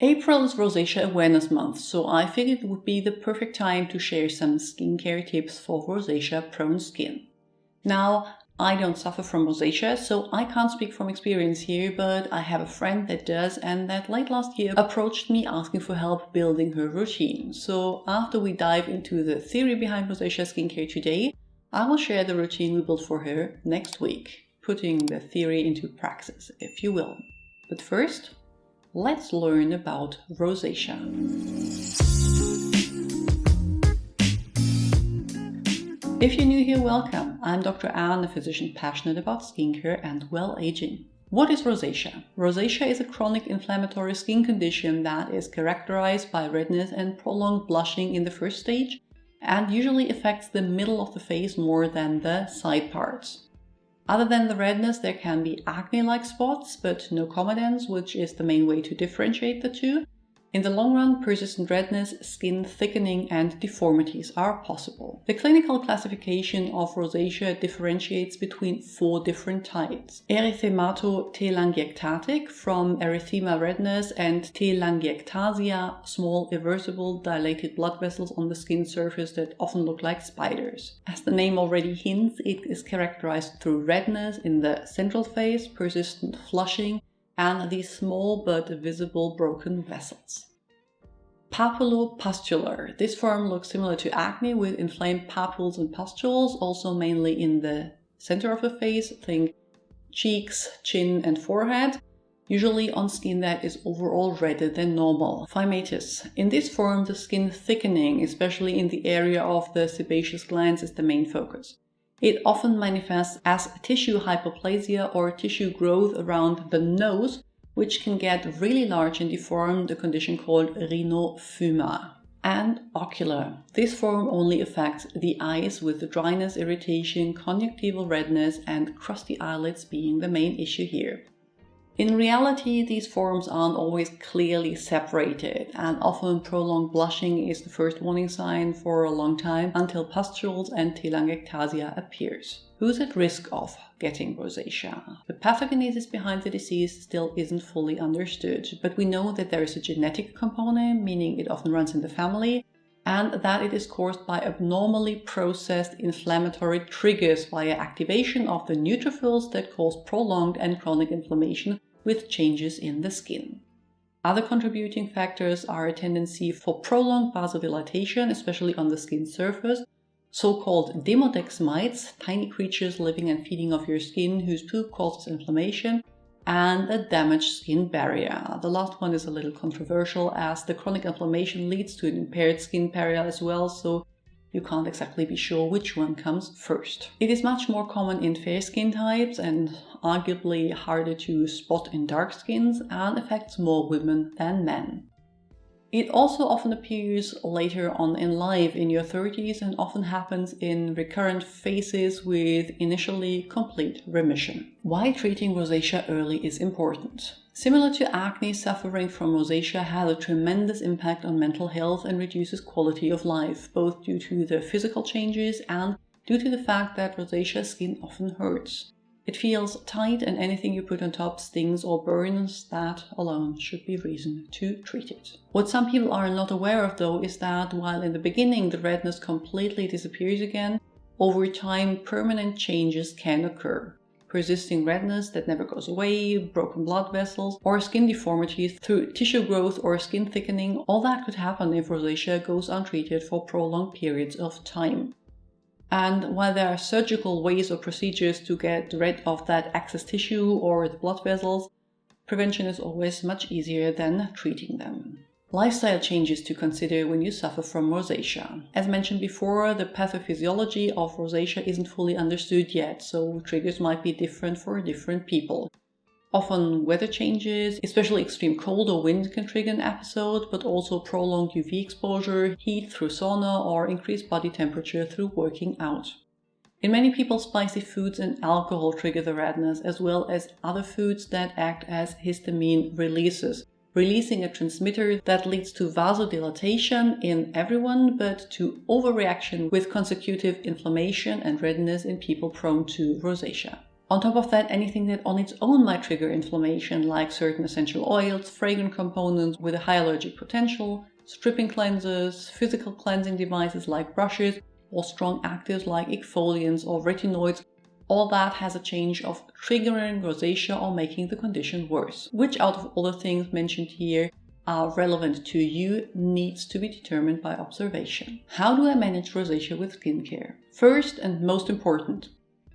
April is Rosacea Awareness Month, so I figured it would be the perfect time to share some skincare tips for rosacea-prone skin. Now, I don't suffer from rosacea, so I can't speak from experience here, but I have a friend that does and that late last year approached me asking for help building her routine. So after we dive into the theory behind rosacea skincare today, I will share the routine we built for her next week, putting the theory into practice, if you will. But first, let's learn about rosacea. If you're new here, welcome. I'm Dr. Anne, a physician passionate about skincare and well-aging. What is rosacea? Rosacea is a chronic inflammatory skin condition that is characterized by redness and prolonged blushing in the first stage and usually affects the middle of the face more than the side parts. Other than the redness, there can be acne-like spots, but no comedens, which is the main way to differentiate the two. In the long run, persistent redness, skin thickening, and deformities are possible. The clinical classification of rosacea differentiates between 4 different types. Erythemato-telangiectatic, from erythema redness, and telangiectasia, small irreversible dilated blood vessels on the skin surface that often look like spiders. As the name already hints, it is characterized through redness in the central face, persistent flushing, and these small but visible broken vessels. Papulopustular. This form looks similar to acne with inflamed papules and pustules, also mainly in the center of the face, think cheeks, chin, and forehead, usually on skin that is overall redder than normal. Phimosis. In this form, the skin thickening, especially in the area of the sebaceous glands, is the main focus. It often manifests as tissue hypoplasia or tissue growth around the nose, which can get really large and deformed, a condition called rhinophyma. And ocular. This form only affects the eyes, with dryness, irritation, conjunctival redness, and crusty eyelids being the main issue here. In reality, these forms aren't always clearly separated, and often prolonged blushing is the first warning sign for a long time until pustules and telangiectasia appears. Who's at risk of getting rosacea? The pathogenesis behind the disease still isn't fully understood, but we know that there is a genetic component, meaning it often runs in the family, and that it is caused by abnormally processed inflammatory triggers via activation of the neutrophils that cause prolonged and chronic inflammation with changes in the skin. Other contributing factors are a tendency for prolonged vasodilatation, especially on the skin surface, so-called demodex mites, tiny creatures living and feeding off your skin whose poop causes inflammation, and a damaged skin barrier. The last one is a little controversial as the chronic inflammation leads to an impaired skin barrier as well, so you can't exactly be sure which one comes first. It is much more common in fair skin types and arguably harder to spot in dark skins and affects more women than men. It also often appears later on in life in your 30s and often happens in recurrent phases with initially complete remission. Why treating rosacea early is important. Similar to acne, suffering from rosacea has a tremendous impact on mental health and reduces quality of life, both due to the physical changes and due to the fact that rosacea skin often hurts. It feels tight and anything you put on top stings or burns. That alone should be reason to treat it. What some people are not aware of though is that while in the beginning the redness completely disappears again, over time permanent changes can occur. Persisting redness that never goes away, broken blood vessels, or skin deformities through tissue growth or skin thickening, all that could happen if rosacea goes untreated for prolonged periods of time. And while there are surgical ways or procedures to get rid of that excess tissue or the blood vessels, prevention is always much easier than treating them. Lifestyle changes to consider when you suffer from rosacea. As mentioned before, the pathophysiology of rosacea isn't fully understood yet, so triggers might be different for different people. Often weather changes, especially extreme cold or wind, can trigger an episode, but also prolonged UV exposure, heat through sauna, or increased body temperature through working out. In many people, spicy foods and alcohol trigger the redness, as well as other foods that act as histamine releasers, releasing a transmitter that leads to vasodilatation in everyone, but to overreaction with consecutive inflammation and redness in people prone to rosacea. On top of that, anything that on its own might trigger inflammation, like certain essential oils, fragrant components with a high allergic potential, stripping cleansers, physical cleansing devices like brushes, or strong actives like exfoliants or retinoids, all that has a chance of triggering rosacea or making the condition worse. Which out of all the things mentioned here are relevant to you needs to be determined by observation. How do I manage rosacea with skincare? First and most important,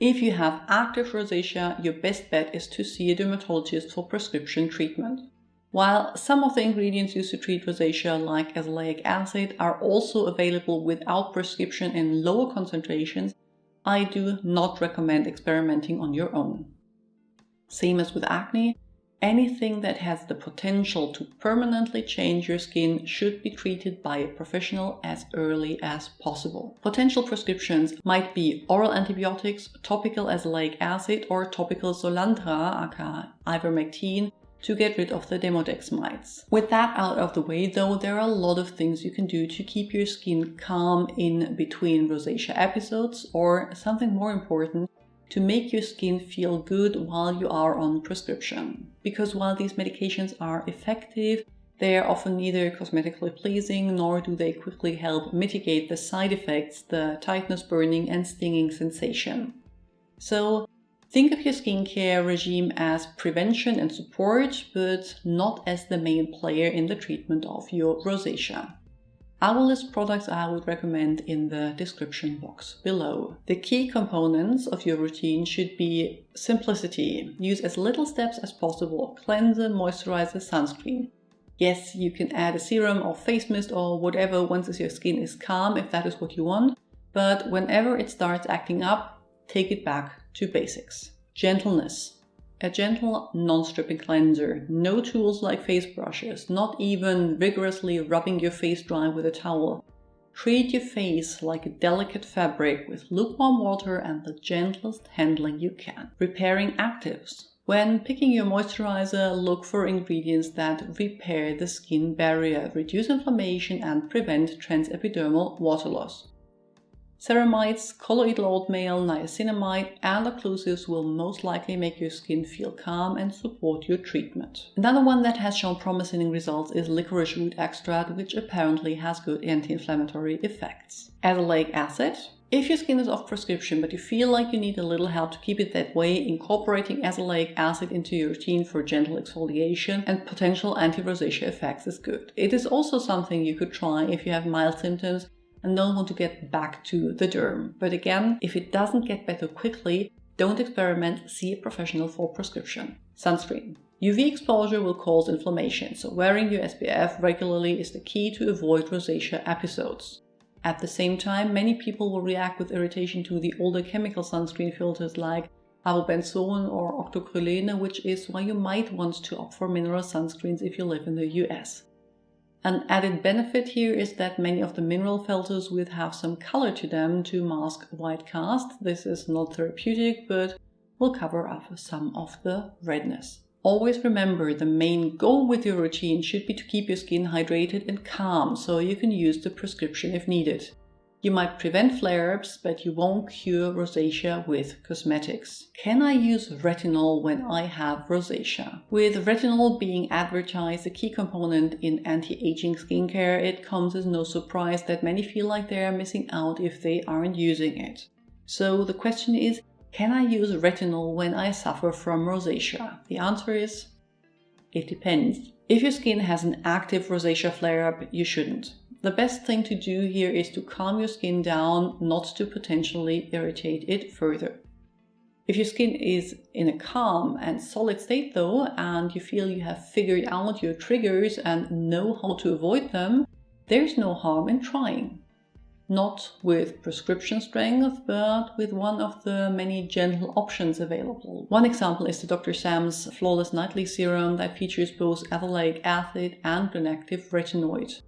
if you have active rosacea, your best bet is to see a dermatologist for prescription treatment. While some of the ingredients used to treat rosacea, like azelaic acid, are also available without prescription in lower concentrations, I do not recommend experimenting on your own. Same as with acne, anything that has the potential to permanently change your skin should be treated by a professional as early as possible. Potential prescriptions might be oral antibiotics, topical azelaic acid, or topical Solandra, aka ivermectin, to get rid of the Demodex mites. With that out of the way though, there are a lot of things you can do to keep your skin calm in between rosacea episodes, or something more important, to make your skin feel good while you are on prescription. Because while these medications are effective, they are often neither cosmetically pleasing nor do they quickly help mitigate the side effects, the tightness, burning and stinging sensation. So think of your skincare regime as prevention and support, but not as the main player in the treatment of your rosacea. I will list products I would recommend in the description box below. The key components of your routine should be simplicity. Use as little steps as possible. Cleanser, moisturizer, sunscreen. Yes, you can add a serum or face mist or whatever once your skin is calm if that is what you want, but whenever it starts acting up, take it back to basics. Gentleness. A gentle, non-stripping cleanser. No tools like face brushes, not even vigorously rubbing your face dry with a towel. Treat your face like a delicate fabric with lukewarm water and the gentlest handling you can. Repairing actives. When picking your moisturizer, look for ingredients that repair the skin barrier, reduce inflammation and prevent transepidermal water loss. Ceramides, colloidal oatmeal, niacinamide, and occlusives will most likely make your skin feel calm and support your treatment. Another one that has shown promising results is licorice root extract, which apparently has good anti-inflammatory effects. Azelaic acid. If your skin is off prescription but you feel like you need a little help to keep it that way, incorporating azelaic acid into your routine for gentle exfoliation and potential anti-rosacea effects is good. It is also something you could try if you have mild symptoms and don't want to get back to the derm. But again, if it doesn't get better quickly, don't experiment, see a professional for prescription. Sunscreen. UV exposure will cause inflammation, so wearing your SPF regularly is the key to avoid rosacea episodes. At the same time, many people will react with irritation to the older chemical sunscreen filters like avobenzone or octocrylene, which is why you might want to opt for mineral sunscreens if you live in the US. An added benefit here is that many of the mineral filters will have some color to them to mask white cast. This is not therapeutic, but will cover up some of the redness. Always remember, the main goal with your routine should be to keep your skin hydrated and calm, so you can use the prescription if needed. You might prevent flare-ups, but you won't cure rosacea with cosmetics. Can I use retinol when I have rosacea? With retinol being advertised a key component in anti-aging skincare, it comes as no surprise that many feel like they are missing out if they aren't using it. So the question is, can I use retinol when I suffer from rosacea? The answer is, it depends. If your skin has an active rosacea flare-up, you shouldn't. The best thing to do here is to calm your skin down, not to potentially irritate it further. If your skin is in a calm and solid state though, and you feel you have figured out your triggers and know how to avoid them, there's no harm in trying. Not with prescription strength, but with one of the many gentle options available. One example is the Dr. Sam's Flawless Nightly Serum that features both azelaic acid and an active retinoid.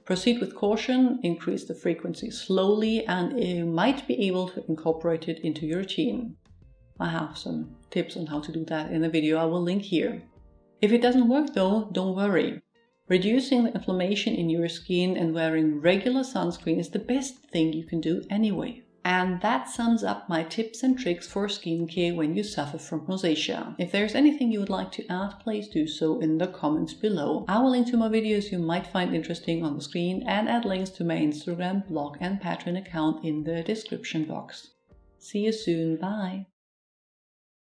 Proceed with caution, increase the frequency slowly, and you might be able to incorporate it into your routine. I have some tips on how to do that in a video I will link here. If it doesn't work though, don't worry. Reducing the inflammation in your skin and wearing regular sunscreen is the best thing you can do anyway. And that sums up my tips and tricks for skincare when you suffer from rosacea. If there's anything you would like to add, please do so in the comments below. I will link to my videos you might find interesting on the screen and add links to my Instagram, blog and Patreon account in the description box. See you soon, bye!